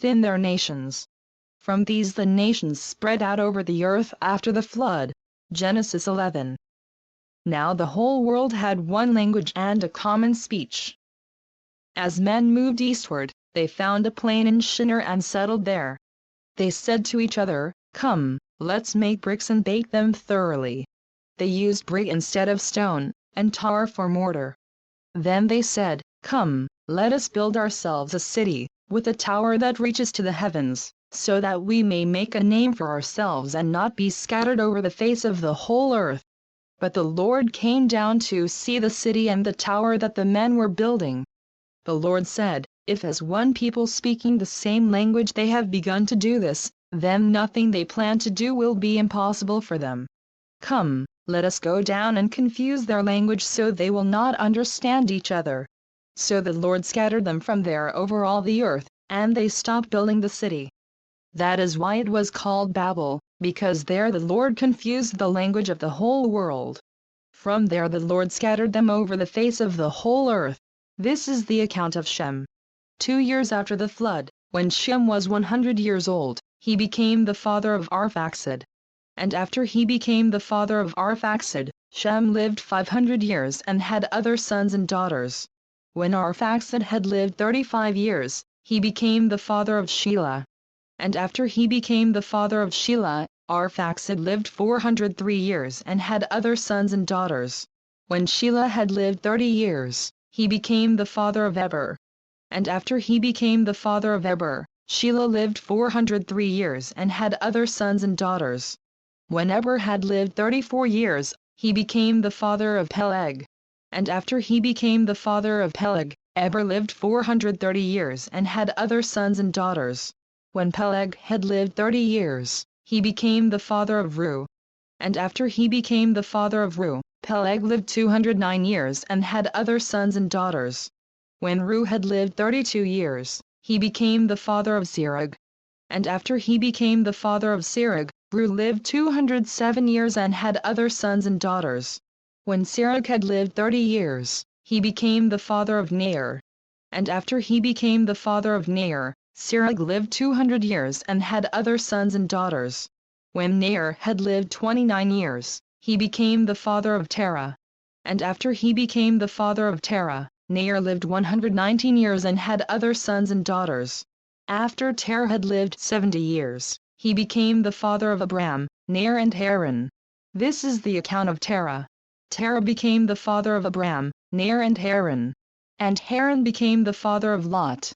within their nations. From these the nations spread out over the earth after the flood. Genesis 11. Now the whole world had one language and a common speech. As men moved eastward, they found a plain in Shinar and settled there. They said to each other, "Come, let's make bricks and bake them thoroughly." They used brick instead of stone, and tar for mortar. Then they said, "Come, let us build ourselves a city, with a tower that reaches to the heavens, so that we may make a name for ourselves and not be scattered over the face of the whole earth." But the Lord came down to see the city and the tower that the men were building. The Lord said, "If as one people speaking the same language they have begun to do this, then nothing they plan to do will be impossible for them. Come, let us go down and confuse their language so they will not understand each other." So the Lord scattered them from there over all the earth, and they stopped building the city. That is why it was called Babel, because there the Lord confused the language of the whole world. From there the Lord scattered them over the face of the whole earth. This is the account of Shem. 2 years after the flood, when Shem was 100 years old, he became the father of Arphaxad. And after he became the father of Arphaxad, Shem lived 500 years and had other sons and daughters. When Arphaxad had lived 35 years, he became the father of Shelah. And after he became the father of Shelah, Arphaxad lived 403 years and had other sons and daughters. When Shelah had lived 30 years, he became the father of Eber. And after he became the father of Eber, Shelah lived 403 years and had other sons and daughters. When Eber had lived 34 years, he became the father of Peleg. And after he became the father of Peleg, Eber lived 430 years and had other sons and daughters. When Peleg had lived 30 years, he became the father of Reu. And after he became the father of Reu, Peleg lived 209 years and had other sons and daughters. When Reu had lived 32 years, he became the father of Serug. And after he became the father of Serug, Reu lived 207 years and had other sons and daughters. When Serug had lived 30 years, he became the father of Nair. And after he became the father of Nair, Serug lived 200 years and had other sons and daughters. When Nair had lived 29 years, he became the father of Terah. And after he became the father of Terah, Nair lived 119 years and had other sons and daughters. After Terah had lived 70 years, he became the father of Abram, Nair and Haran. This is the account of Terah. Terah became the father of Abram, Nair and Haran. And Haran became the father of Lot.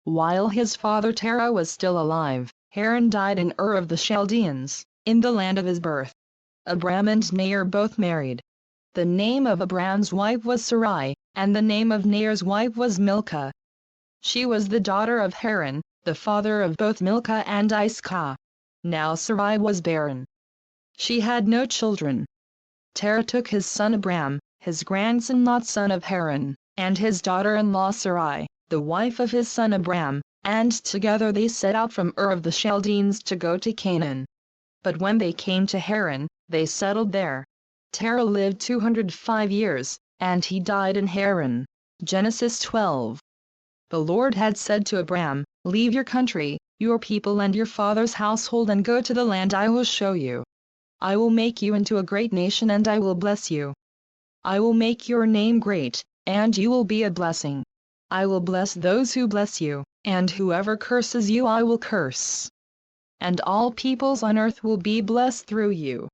While his father Terah was still alive, Haran died in Ur of the Chaldeans, in the land of his birth. Abram and Nair both married. The name of Abram's wife was Sarai, and the name of Nair's wife was Milcah. She was the daughter of Haran, the father of both Milcah and Iscah. Now Sarai was barren. She had no children. Terah took his son Abram, his grandson Lot son of Haran, and his daughter-in-law Sarai, the wife of his son Abram, and together they set out from Ur of the Chaldeans to go to Canaan. But when they came to Haran, they settled there. Terah lived 205 years, and he died in Haran. Genesis 12. The Lord had said to Abram, "Leave your country, your people and your father's household and go to the land I will show you. I will make you into a great nation and I will bless you. I will make your name great, and you will be a blessing. I will bless those who bless you, and whoever curses you I will curse. And all peoples on earth will be blessed through you."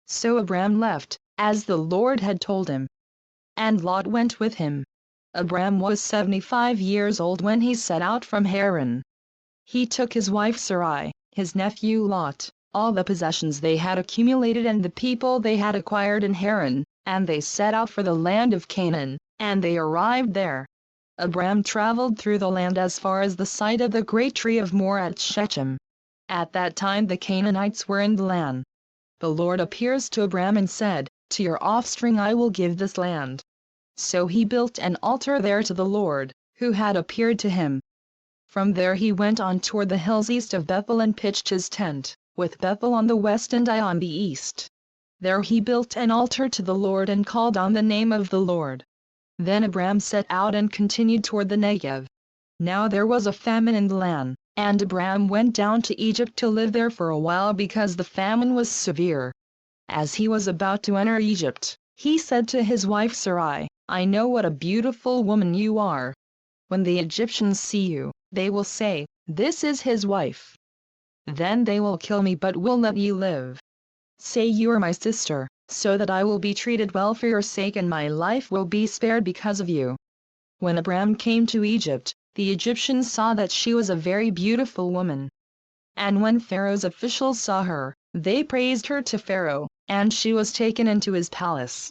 So Abram left, as the Lord had told him. And Lot went with him. Abram was 75 years old when he set out from Haran. He took his wife Sarai, his nephew Lot, all the possessions they had accumulated and the people they had acquired in Haran, and they set out for the land of Canaan, and they arrived there. Abram traveled through the land as far as the site of the great tree of Moreh at Shechem. At that time the Canaanites were in the land. The Lord appears to Abram and said, "To your offspring I will give this land." So he built an altar there to the Lord, who had appeared to him. From there he went on toward the hills east of Bethel and pitched his tent, with Bethel on the west and Ai on the east. There he built an altar to the Lord and called on the name of the Lord. Then Abram set out and continued toward the Negev. Now there was a famine in the land, and Abram went down to Egypt to live there for a while because the famine was severe. As he was about to enter Egypt, he said to his wife Sarai, "I know what a beautiful woman you are. When the Egyptians see you, they will say, 'This is his wife.' Then they will kill me but will let you live. Say you are my sister, so that I will be treated well for your sake and my life will be spared because of you." When Abram came to Egypt, the Egyptians saw that she was a very beautiful woman. And when Pharaoh's officials saw her, they praised her to Pharaoh, and she was taken into his palace.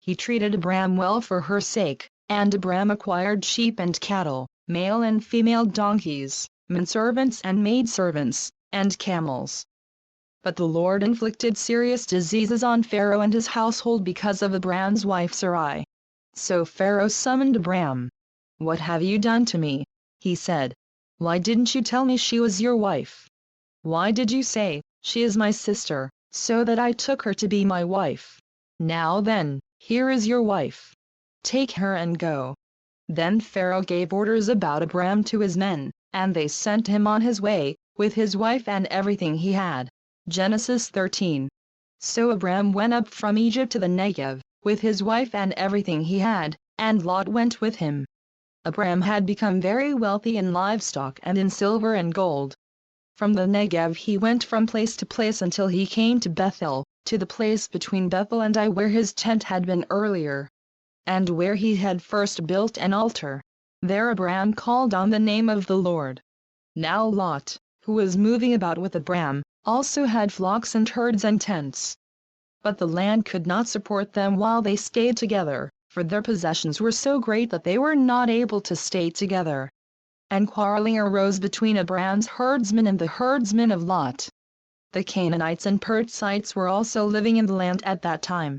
He treated Abram well for her sake, and Abram acquired sheep and cattle, male and female donkeys, menservants and maidservants, and camels. But the Lord inflicted serious diseases on Pharaoh and his household because of Abram's wife Sarai. So Pharaoh summoned Abram. "What have you done to me?" he said. "Why didn't you tell me she was your wife? Why did you say, 'She is my sister,' so that I took her to be my wife? Now then, here is your wife. Take her and go." Then Pharaoh gave orders about Abram to his men, and they sent him on his way, with his wife and everything he had. Genesis 13. So Abram went up from Egypt to the Negev, with his wife and everything he had, and Lot went with him. Abram had become very wealthy in livestock and in silver and gold. From the Negev he went from place to place until he came to Bethel, to the place between Bethel and Ai where his tent had been earlier, and where he had first built an altar. There Abram called on the name of the Lord. Now Lot, who was moving about with Abram, also had flocks and herds and tents. But the land could not support them while they stayed together, for their possessions were so great that they were not able to stay together. And quarreling arose between Abram's herdsmen and the herdsmen of Lot. The Canaanites and Perizzites were also living in the land at that time.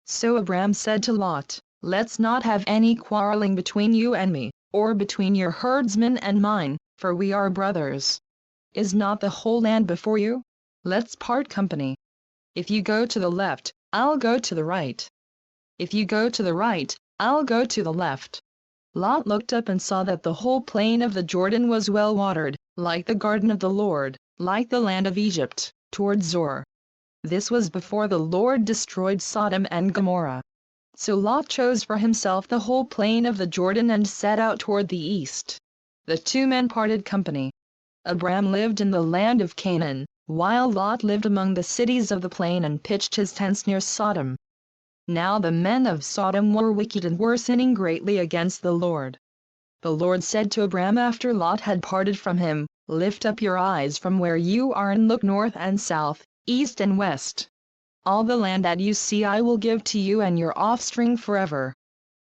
So Abram said to Lot, "Let's not have any quarreling between you and me, or between your herdsmen and mine, for we are brothers. Is not the whole land before you? Let's part company. If you go to the left, I'll go to the right. If you go to the right, I'll go to the left." Lot looked up and saw that the whole plain of the Jordan was well watered, like the garden of the Lord, like the land of Egypt, toward Zoar. This was before the Lord destroyed Sodom and Gomorrah. So Lot chose for himself the whole plain of the Jordan and set out toward the east. The two men parted company. Abram lived in the land of Canaan, while Lot lived among the cities of the plain and pitched his tents near Sodom. Now the men of Sodom were wicked and were sinning greatly against the Lord. The Lord said to Abram after Lot had parted from him, "Lift up your eyes from where you are and look north and south, east and west. All the land that you see I will give to you and your offspring forever.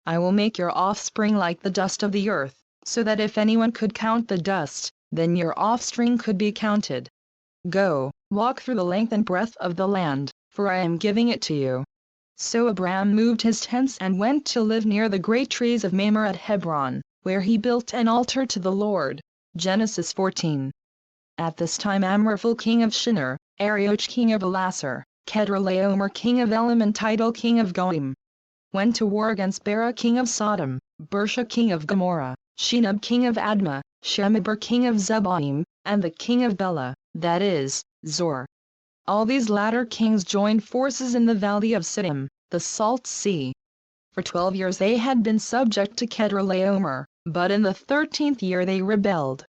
I will make your offspring like the dust of the earth, so that if anyone could count the dust, then your offspring could be counted. Go, walk through the length and breadth of the land, for I am giving it to you." So Abram moved his tents and went to live near the great trees of Mamre at Hebron, where he built an altar to the Lord. Genesis 14. At this time Amraphel king of Shinar, Arioch king of Elasar, Chedorlaomer king of Elam and Tidal king of Goim went to war against Bera king of Sodom, Bersha king of Gomorrah, Shinab king of Admah, Shemeber king of Zeboim, and the king of Bela, that is, Zor. All these latter kings joined forces in the valley of Siddim, the Salt Sea. For 12 years they had been subject to Chedorlaomer, but in the 13th year they rebelled.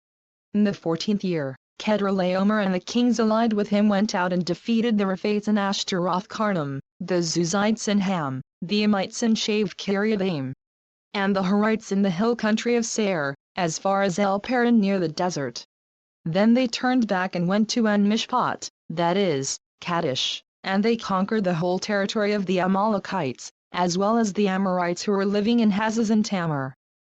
In the 14th year, Chedorlaomer and the kings allied with him went out and defeated the Rephaites in Ashtaroth Karnam, the Zuzites in Ham, the Amites in Shave Kiriathaim, and the Horites in the hill country of Seir, as far as El Paran near the desert. Then they turned back and went to En-Mishpat, that is, Kadesh, and they conquered the whole territory of the Amalekites, as well as the Amorites who were living in Hazaz and Tamar.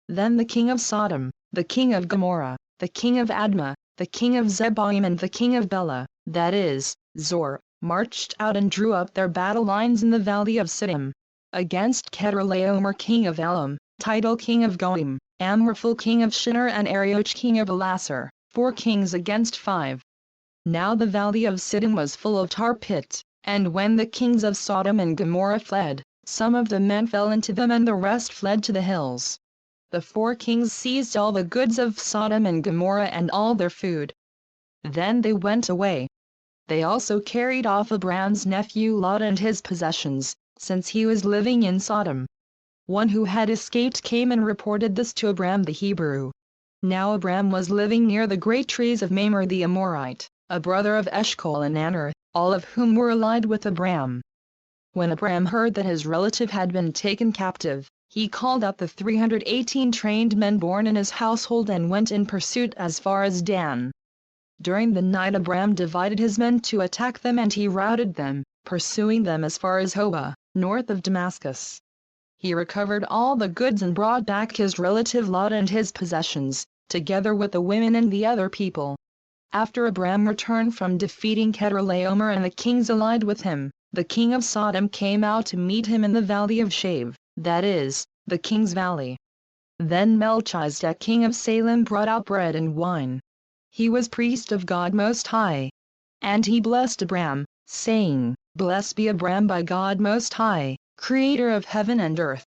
Then the king of Sodom, the king of Gomorrah, the king of Admah, the king of Zeboim and the king of Bela, that is, Zor, marched out and drew up their battle lines in the valley of Siddim, against Chedorlaomer king of Elam, Tidal king of Goim, Amraphel king of Shinar and Arioch king of Elasar, 4 kings against 5. Now the valley of Siddim was full of tar pits, and when the kings of Sodom and Gomorrah fled, some of the men fell into them and the rest fled to the hills. the 4 kings seized all the goods of Sodom and Gomorrah and all their food. Then they went away. They also carried off Abram's nephew Lot and his possessions, since he was living in Sodom. One who had escaped came and reported this to Abram the Hebrew. Now Abram was living near the great trees of Mamre the Amorite, a brother of Eshcol and Aner, all of whom were allied with Abram. When Abram heard that his relative had been taken captive, he called out the 318 trained men born in his household and went in pursuit as far as Dan. During the night Abram divided his men to attack them, and he routed them, pursuing them as far as Hobah, north of Damascus. He recovered all the goods and brought back his relative Lot and his possessions, together with the women and the other people. After Abram returned from defeating Chedorlaomer and the kings allied with him, the king of Sodom came out to meet him in the valley of Shave, that is, the king's valley. Then Melchizedek king of Salem brought out bread and wine. He was priest of God Most High. And he blessed Abram, saying, Blessed be Abram by God Most High, Creator of heaven and earth.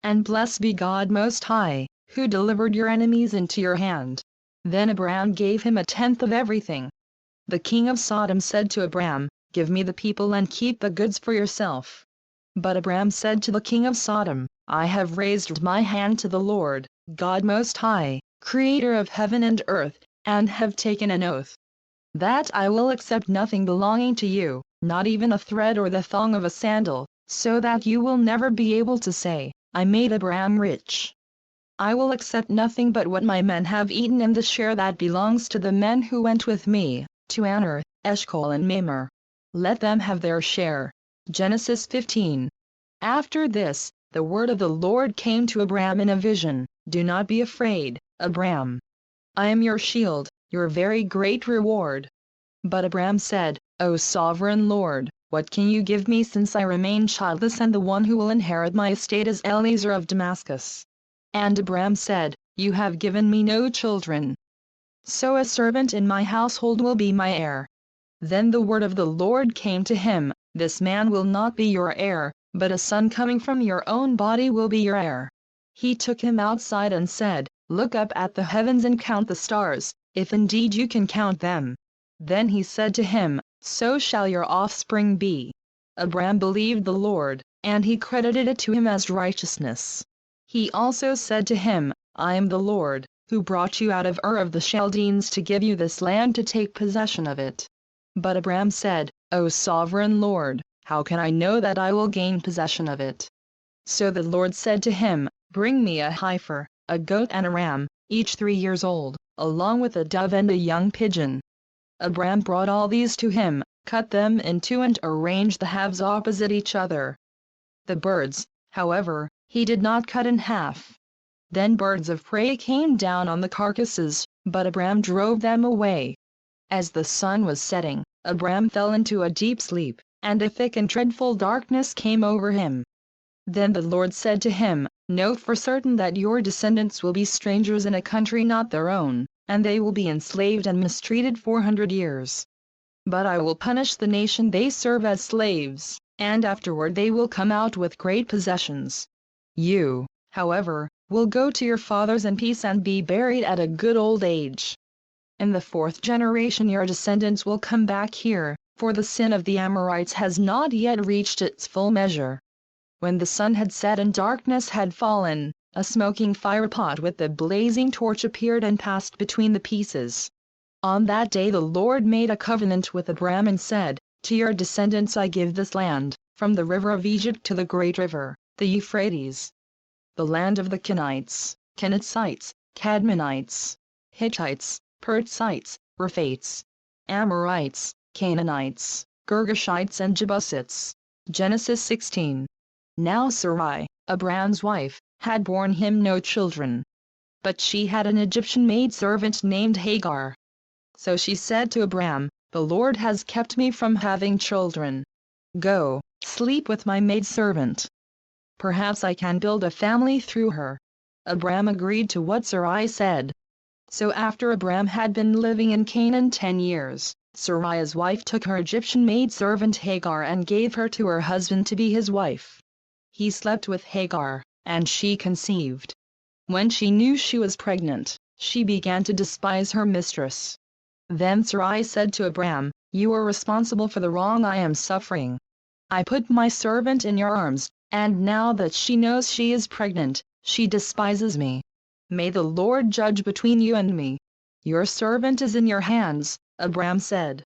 And blessed be God Most High, who delivered your enemies into your hand. Then Abram gave him 1/10 of everything. The king of Sodom said to Abram, Give me the people and keep the goods for yourself. But Abram said to the king of Sodom, I have raised my hand to the Lord, God Most High, Creator of heaven and earth, and have taken an oath, that I will accept nothing belonging to you, not even a thread or the thong of a sandal, so that you will never be able to say, I made Abram rich. I will accept nothing but what my men have eaten and the share that belongs to the men who went with me, to Aner, Eshcol and Mamre. Let them have their share. Genesis 15. After this, the word of the Lord came to Abram in a vision, Do not be afraid, Abram. I am your shield, your very great reward. But Abram said, O sovereign Lord, what can you give me since I remain childless and the one who will inherit my estate is Eliezer of Damascus? And Abram said, You have given me no children. So a servant in my household will be my heir. Then the word of the Lord came to him, This man will not be your heir, but a son coming from your own body will be your heir. He took him outside and said, Look up at the heavens and count the stars, if indeed you can count them. Then he said to him, So shall your offspring be. Abram believed the Lord, and he credited it to him as righteousness. He also said to him, I am the Lord, who brought you out of Ur of the Chaldeans to give you this land to take possession of it. But Abram said, O sovereign Lord, how can I know that I will gain possession of it? So the Lord said to him, Bring me a heifer, a goat and a ram, each 3 years old, along with a dove and a young pigeon. Abram brought all these to him, cut them in two and arranged the halves opposite each other. The birds, however, he did not cut in half. Then birds of prey came down on the carcasses, but Abram drove them away. As the sun was setting, Abram fell into a deep sleep, and a thick and dreadful darkness came over him. Then the Lord said to him, Know for certain that your descendants will be strangers in a country not their own, and they will be enslaved and mistreated 400 years. But I will punish the nation they serve as slaves, and afterward they will come out with great possessions. You, however, will go to your fathers in peace and be buried at a good old age. In the 4th generation your descendants will come back here, for the sin of the Amorites has not yet reached its full measure. When the sun had set and darkness had fallen, a smoking firepot with a blazing torch appeared and passed between the pieces. On that day the Lord made a covenant with Abram and said, To your descendants I give this land, from the river of Egypt to the great river, the Euphrates. The land of the Kenites, Kenizzites, Cadmonites, Hittites, Perizzites, Rephaites, Amorites, Canaanites, Girgashites and Jebusites. Genesis 16. Now Sarai, Abram's wife, had borne him no children. But she had an Egyptian maidservant named Hagar. So she said to Abram, The Lord has kept me from having children. Go, sleep with my maidservant. Perhaps I can build a family through her. Abram agreed to what Sarai said. So after Abram had been living in Canaan 10 years, Sarai's wife took her Egyptian maidservant Hagar and gave her to her husband to be his wife. He slept with Hagar, and she conceived. When she knew she was pregnant, she began to despise her mistress. Then Sarai said to Abram, "You are responsible for the wrong I am suffering. I put my servant in your arms, and now that she knows she is pregnant, she despises me. May the Lord judge between you and me. Your servant is in your hands," Abram said.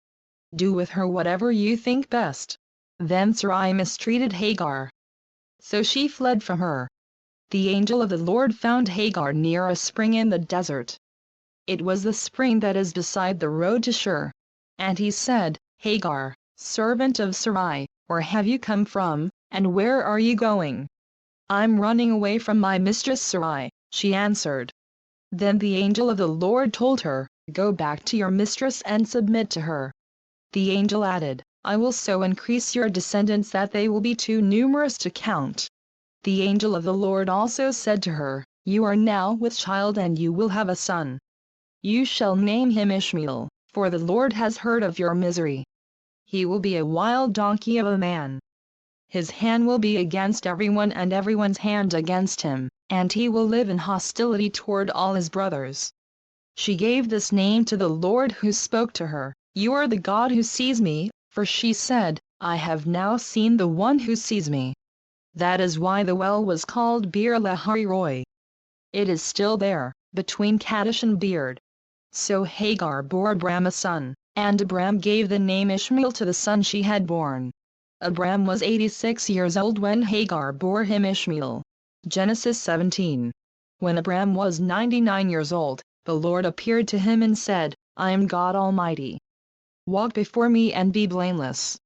"Do with her whatever you think best." Then Sarai mistreated Hagar, so she fled from her. The angel of the Lord found Hagar near a spring in the desert. It was the spring that is beside the road to Shur. And he said, "Hagar, servant of Sarai, where have you come from, and where are you going?" "I'm running away from my mistress Sarai," she answered. Then the angel of the Lord told her, "Go back to your mistress and submit to her." The angel added, "I will so increase your descendants that they will be too numerous to count." The angel of the Lord also said to her, "You are now with child and you will have a son. You shall name him Ishmael, for the Lord has heard of your misery. He will be a wild donkey of a man. His hand will be against everyone and everyone's hand against him, and he will live in hostility toward all his brothers." She gave this name to the Lord who spoke to her, "You are the God who sees me," for she said, "I have now seen the one who sees me." That is why the well was called Beer Lahai Roi. It is still there, between Kadesh and Beard. So Hagar bore Abram a son, and Abram gave the name Ishmael to the son she had born. Abram was 86 years old when Hagar bore him Ishmael. Genesis 17. When Abram was 99 years old, the Lord appeared to him and said, "I am God Almighty. Walk before me and be blameless.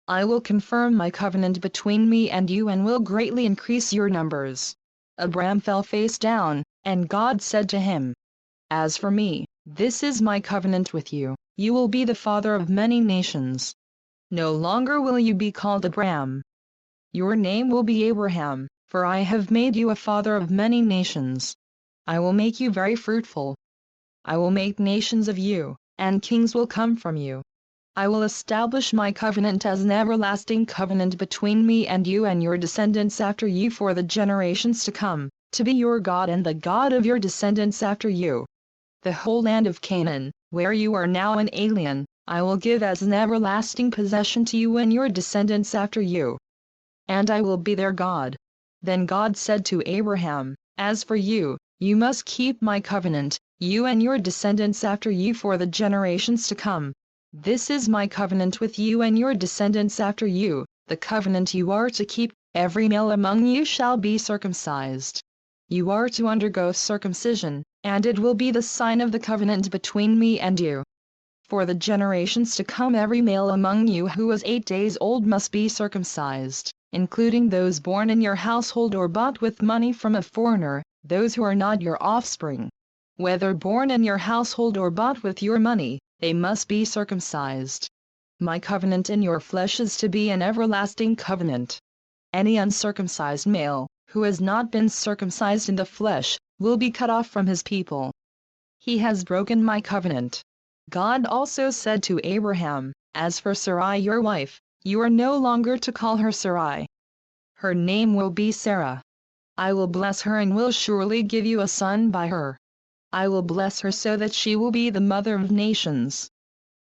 I will confirm my covenant between me and you and will greatly increase your numbers." Abram fell face down, and God said to him, "As for me, this is my covenant with you, you will be the father of many nations. No longer will you be called Abram. Your name will be Abraham, for I have made you a father of many nations. I will make you very fruitful. I will make nations of you, and kings will come from you. I will establish my covenant as an everlasting covenant between me and you and your descendants after you for the generations to come, to be your God and the God of your descendants after you. The whole land of Canaan, where you are now an alien, I will give as an everlasting possession to you and your descendants after you. And I will be their God." Then God said to Abraham, "As for you, you must keep my covenant, you and your descendants after you for the generations to come. This is my covenant with you and your descendants after you, the covenant you are to keep. Every male among you shall be circumcised. You are to undergo circumcision, and it will be the sign of the covenant between me and you. For the generations to come every male among you who is 8 days old must be circumcised, including those born in your household or bought with money from a foreigner, those who are not your offspring. Whether born in your household or bought with your money, they must be circumcised. My covenant in your flesh is to be an everlasting covenant. Any uncircumcised male, who has not been circumcised in the flesh, will be cut off from his people. He has broken my covenant." God also said to Abraham, "As for Sarai your wife, you are no longer to call her Sarai. Her name will be Sarah. I will bless her and will surely give you a son by her. I will bless her so that she will be the mother of nations.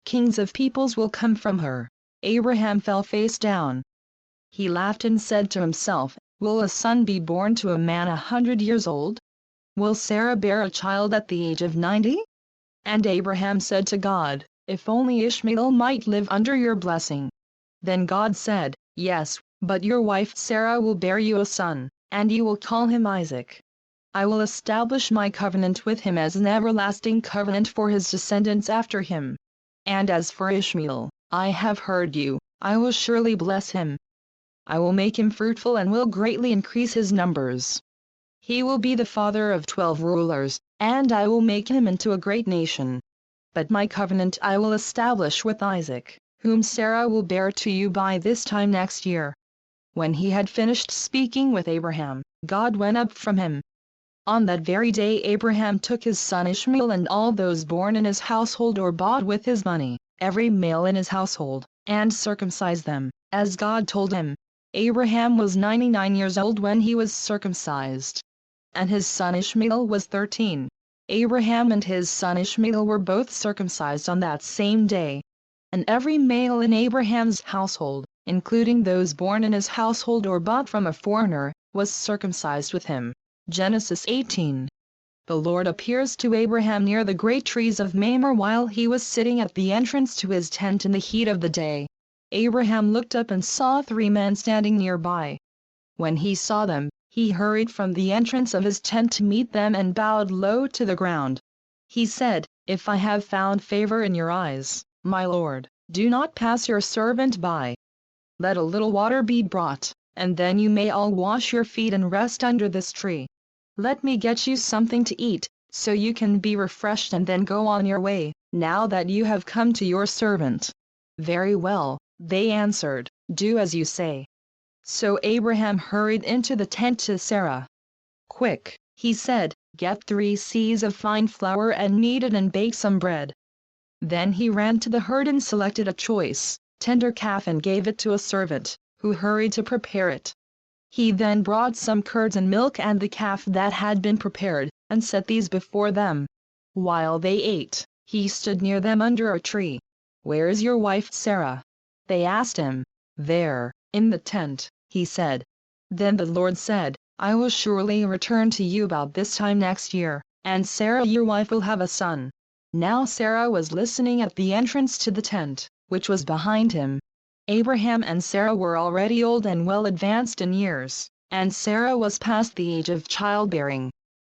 Kings of peoples will come from her." Abraham fell face down. He laughed and said to himself, "Will a son be born to a man 100 years old? Will Sarah bear a child at the age of 90? And Abraham said to God, "If only Ishmael might live under your blessing." Then God said, "Yes, but your wife Sarah will bear you a son, and you will call him Isaac. I will establish my covenant with him as an everlasting covenant for his descendants after him. And as for Ishmael, I have heard you, I will surely bless him. I will make him fruitful and will greatly increase his numbers. He will be the father of 12 rulers, and I will make him into a great nation. But my covenant I will establish with Isaac, whom Sarah will bear to you by this time next year." When he had finished speaking with Abraham, God went up from him. On that very day Abraham took his son Ishmael and all those born in his household or bought with his money, every male in his household, and circumcised them, as God told him. Abraham was 99 years old when he was circumcised. and his son Ishmael was 13. Abraham and his son Ishmael were both circumcised on that same day. And every male in Abraham's household, including those born in his household or bought from a foreigner, was circumcised with him. Genesis 18. The Lord appears to Abraham near the great trees of Mamre while he was sitting at the entrance to his tent in the heat of the day. Abraham looked up and saw 3 men standing nearby. When he saw them, he hurried from the entrance of his tent to meet them and bowed low to the ground. He said, "If I have found favor in your eyes, my lord, do not pass your servant by. Let a little water be brought, and then you may all wash your feet and rest under this tree. Let me get you something to eat, so you can be refreshed and then go on your way, now that you have come to your servant." "Very well," they answered, "do as you say." So Abraham hurried into the tent to Sarah. "Quick," he said, "get 3 seahs of fine flour and knead it and bake some bread." Then he ran to the herd and selected a choice, tender calf and gave it to a servant, who hurried to prepare it. He then brought some curds and milk and the calf that had been prepared, and set these before them. While they ate, he stood near them under a tree. "Where is your wife Sarah?" they asked him. "There, in the tent," he said. Then the Lord said, "I will surely return to you about this time next year, and Sarah your wife will have a son." Now Sarah was listening at the entrance to the tent, which was behind him. Abraham and Sarah were already old and well advanced in years, and Sarah was past the age of childbearing.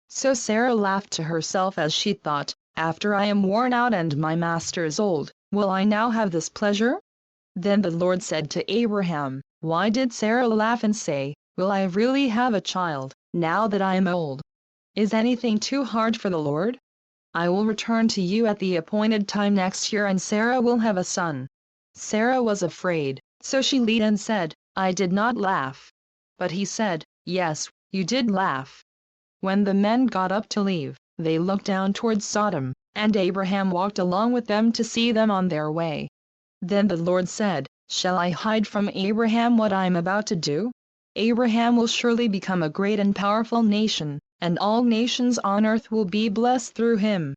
So Sarah laughed to herself as she thought, "After I am worn out and my master is old, will I now have this pleasure?" Then the Lord said to Abraham, "Why did Sarah laugh and say, 'Will I really have a child, now that I am old?' Is anything too hard for the Lord? I will return to you at the appointed time next year and Sarah will have a son." Sarah was afraid, so she lied and said, "I did not laugh." But he said, "Yes, you did laugh." When the men got up to leave, they looked down towards Sodom, and Abraham walked along with them to see them on their way. Then the Lord said, "Shall I hide from Abraham what I am about to do? Abraham will surely become a great and powerful nation, and all nations on earth will be blessed through him.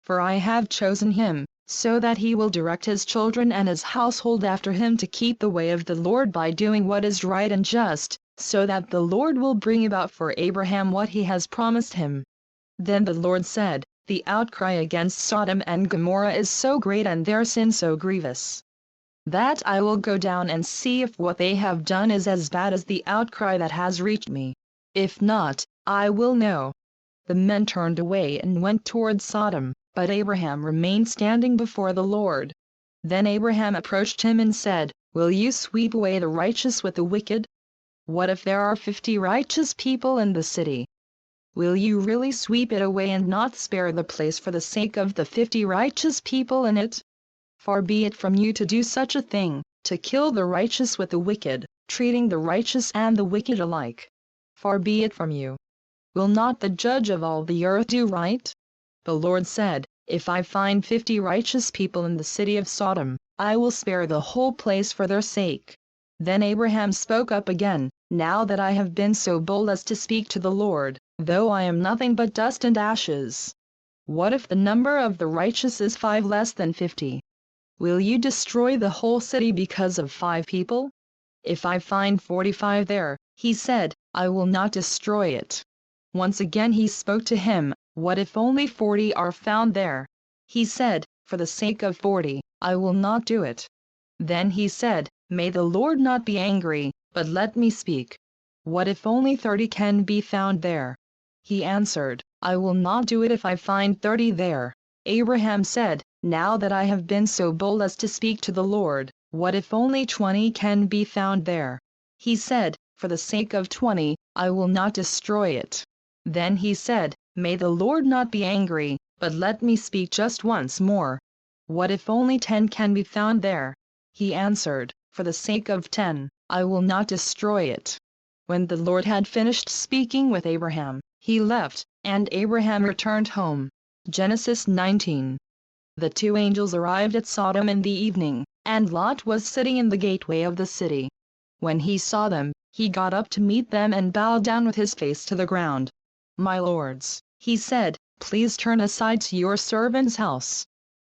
For I have chosen him, so that he will direct his children and his household after him to keep the way of the Lord by doing what is right and just, so that the Lord will bring about for Abraham what he has promised him." Then the Lord said, "The outcry against Sodom and Gomorrah is so great and their sin so grievous, that I will go down and see if what they have done is as bad as the outcry that has reached me. If not, I will know." The men turned away and went toward Sodom, but Abraham remained standing before the Lord. Then Abraham approached him and said, "Will you sweep away the righteous with the wicked? What if there are 50 righteous people in the city? Will you really sweep it away and not spare the place for the sake of the 50 righteous people in it? Far be it from you to do such a thing, to kill the righteous with the wicked, treating the righteous and the wicked alike. Far be it from you. Will not the judge of all the earth do right?" The Lord said, "If I find 50 righteous people in the city of Sodom, I will spare the whole place for their sake." Then Abraham spoke up again, "Now that I have been so bold as to speak to the Lord, though I am nothing but dust and ashes, what if the number of the righteous is 5 less than 50? Will you destroy the whole city because of 5 people? If I find 45 there," he said, "I will not destroy it." Once again he spoke to him, "What if only 40 are found there?" He said, "For the sake of 40, I will not do it." Then he said, "May the Lord not be angry, but let me speak. What if only 30 can be found there?" He answered, "I will not do it if I find 30 there." Abraham said, "Now that I have been so bold as to speak to the Lord, what if only 20 can be found there?" He said, "For the sake of 20, I will not destroy it." Then he said, "May the Lord not be angry, but let me speak just once more. What if only 10 can be found there?" He answered, "For the sake of 10, I will not destroy it." When the Lord had finished speaking with Abraham, he left, and Abraham returned home. Genesis 19. The 2 angels arrived at Sodom in the evening, and Lot was sitting in the gateway of the city. When he saw them, he got up to meet them and bowed down with his face to the ground. my lords," he said, "please turn aside to your servant's house.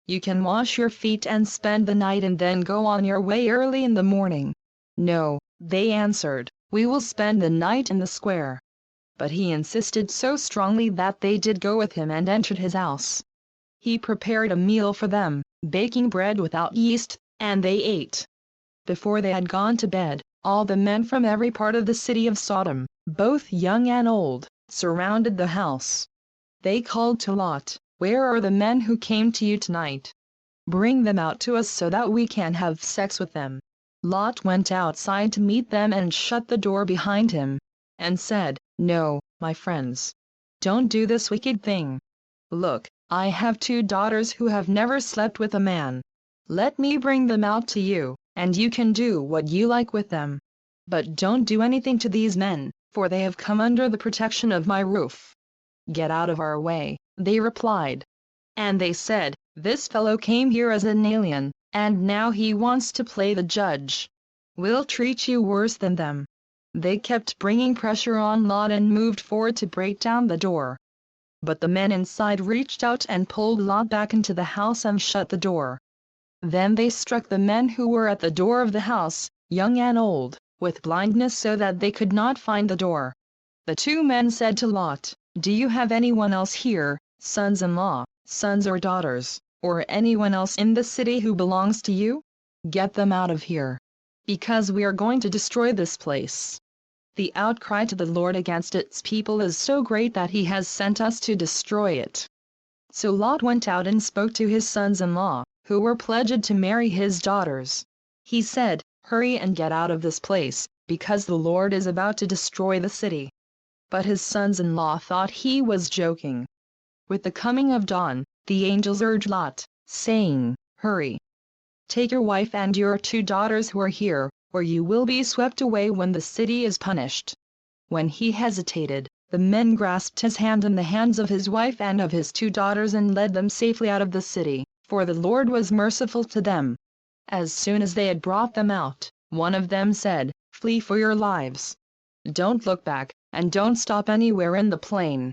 You can wash your feet and spend the night and then go on your way early in the morning." "No," they answered, "we will spend the night in the square." But he insisted so strongly that they did go with him and entered his house. He prepared a meal for them, baking bread without yeast, and they ate. Before they had gone to bed, all the men from every part of the city of Sodom, both young and old, surrounded the house. They called to Lot, "Where are the men who came to you tonight? Bring them out to us so that we can have sex with them." Lot went outside to meet them and shut the door behind him, and said, "No, my friends. Don't do this wicked thing. Look, I have 2 daughters who have never slept with a man. Let me bring them out to you, and you can do what you like with them. But don't do anything to these men, for they have come under the protection of my roof." "Get out of our way," they replied. And they said, "This fellow came here as an alien, and now he wants to play the judge. We'll treat you worse than them." They kept bringing pressure on Lot and moved forward to break down the door. But the men inside reached out and pulled Lot back into the house and shut the door. Then they struck the men who were at the door of the house, young and old, with blindness so that they could not find the door. The 2 men said to Lot, "Do you have anyone else here, sons-in-law, sons or daughters, or anyone else in the city who belongs to you? Get them out of here, because we are going to destroy this place. The outcry to the Lord against its people is so great that he has sent us to destroy it." So Lot went out and spoke to his sons-in-law, who were pledged to marry his daughters. He said, "Hurry and get out of this place, because the Lord is about to destroy the city." But his sons-in-law thought he was joking. With the coming of dawn, the angels urged Lot, saying, "Hurry. Take your wife and your 2 daughters who are here, or you will be swept away when the city is punished." When he hesitated, the men grasped his hand and the hands of his wife and of his 2 daughters and led them safely out of the city, for the Lord was merciful to them. As soon as they had brought them out, one of them said, "Flee for your lives. Don't look back, and don't stop anywhere in the plain.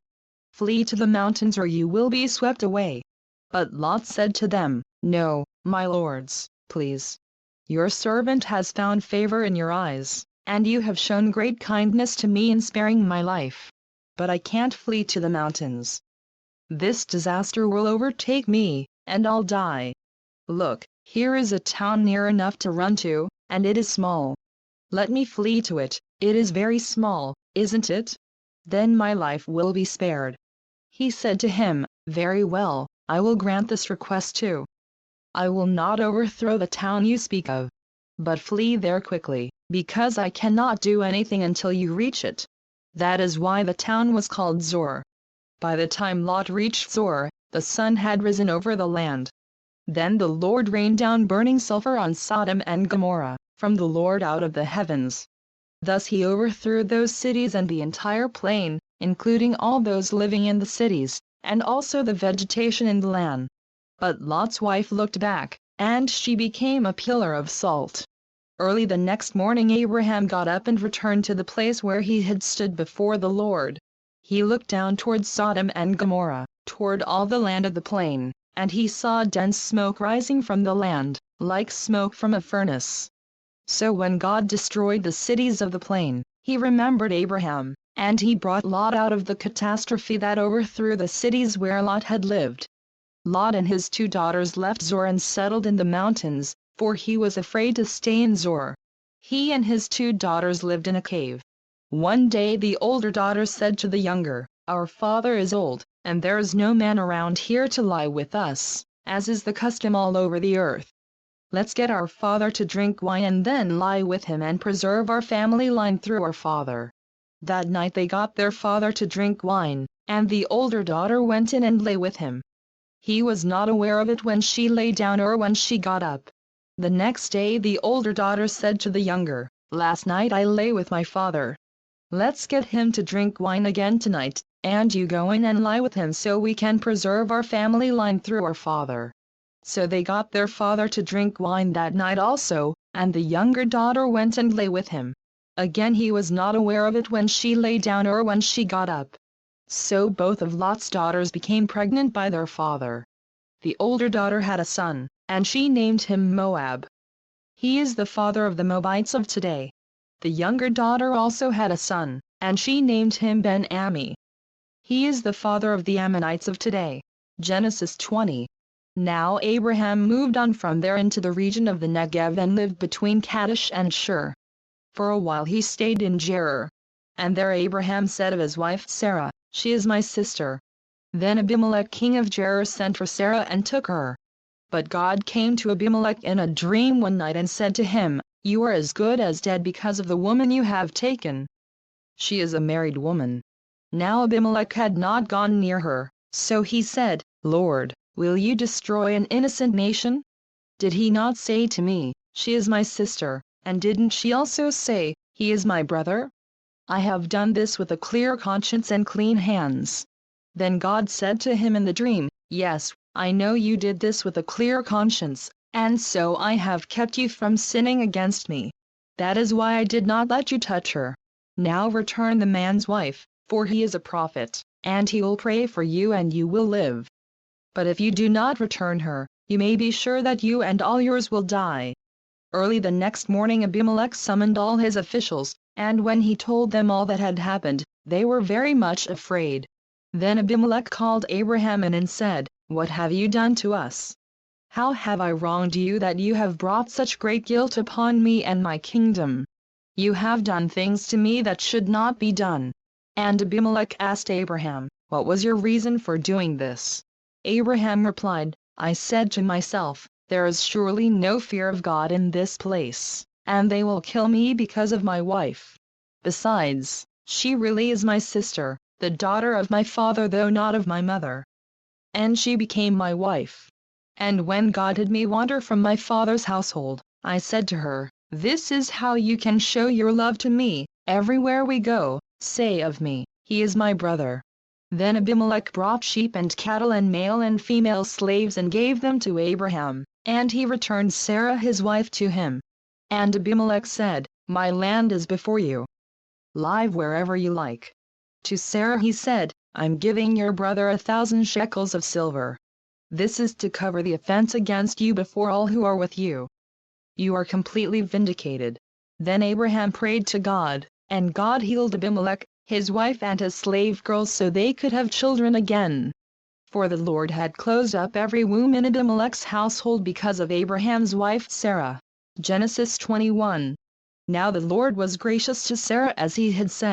Flee to the mountains or you will be swept away." But Lot said to them, "No, my lords, please. Your servant has found favor in your eyes, and you have shown great kindness to me in sparing my life. But I can't flee to the mountains. This disaster will overtake me, and I'll die. Look, here is a town near enough to run to, and it is small. Let me flee to it. It is very small, isn't it? Then my life will be spared." He said to him, "Very well, I will grant this request too. I will not overthrow the town you speak of. But flee there quickly, because I cannot do anything until you reach it." That is why the town was called Zor. By the time Lot reached Zor, the sun had risen over the land. Then the Lord rained down burning sulfur on Sodom and Gomorrah, from the Lord out of the heavens. Thus he overthrew those cities and the entire plain, including all those living in the cities, and also the vegetation in the land. But Lot's wife looked back, and she became a pillar of salt. Early the next morning Abraham got up and returned to the place where he had stood before the Lord. He looked down toward Sodom and Gomorrah, toward all the land of the plain, and he saw dense smoke rising from the land, like smoke from a furnace. So when God destroyed the cities of the plain, he remembered Abraham, and he brought Lot out of the catastrophe that overthrew the cities where Lot had lived. Lot and his 2 daughters left Zor and settled in the mountains, for he was afraid to stay in Zor. He and his 2 daughters lived in a cave. One day the older daughter said to the younger, "Our father is old, and there is no man around here to lie with us, as is the custom all over the earth. Let's get our father to drink wine and then lie with him and preserve our family line through our father." That night they got their father to drink wine, and the older daughter went in and lay with him. He was not aware of it when she lay down or when she got up. The next day the older daughter said to the younger, "Last night I lay with my father. Let's get him to drink wine again tonight, and you go in and lie with him so we can preserve our family line through our father." So they got their father to drink wine that night also, and the younger daughter went and lay with him. Again he was not aware of it when she lay down or when she got up. So both of Lot's daughters became pregnant by their father. The older daughter had a son, and she named him Moab. He is the father of the Moabites of today. The younger daughter also had a son, and she named him Ben-Ammi. He is the father of the Ammonites of today. Genesis 20. Now Abraham moved on from there into the region of the Negev and lived between Kadesh and Shur. For a while he stayed in Gerar. And there Abraham said of his wife Sarah, "She is my sister." Then Abimelech king of Gerar sent for Sarah and took her. But God came to Abimelech in a dream one night and said to him, "You are as good as dead because of the woman you have taken. She is a married woman." Now Abimelech had not gone near her, so he said, "Lord, will you destroy an innocent nation? Did he not say to me, 'She is my sister,' and didn't she also say, 'He is my brother'? I have done this with a clear conscience and clean hands." Then God said to him in the dream, "Yes, I know you did this with a clear conscience, and so I have kept you from sinning against me. That is why I did not let you touch her. Now return the man's wife, for he is a prophet, and he will pray for you and you will live. But if you do not return her, you may be sure that you and all yours will die." Early the next morning Abimelech summoned all his officials, and when he told them all that had happened, they were very much afraid. Then Abimelech called Abraham in and said, "What have you done to us? How have I wronged you that you have brought such great guilt upon me and my kingdom? You have done things to me that should not be done." And Abimelech asked Abraham, "What was your reason for doing this?" Abraham replied, "I said to myself, there is surely no fear of God in this place, and they will kill me because of my wife. Besides, she really is my sister, the daughter of my father though not of my mother. And she became my wife. And when God had me wander from my father's household, I said to her, 'This is how you can show your love to me, everywhere we go, say of me, he is my brother.' Then Abimelech brought sheep and cattle and male and female slaves and gave them to Abraham, and he returned Sarah his wife to him. And Abimelech said, 'My land is before you. Live wherever you like.' To Sarah he said, 'I'm giving your brother 1,000 shekels of silver. This is to cover the offense against you before all who are with you. You are completely vindicated.' Then Abraham prayed to God, and God healed Abimelech, his wife and his slave girls so they could have children again. For the Lord had closed up every womb in Abimelech's household because of Abraham's wife Sarah. Genesis 21. Now the Lord was gracious to Sarah as he had said.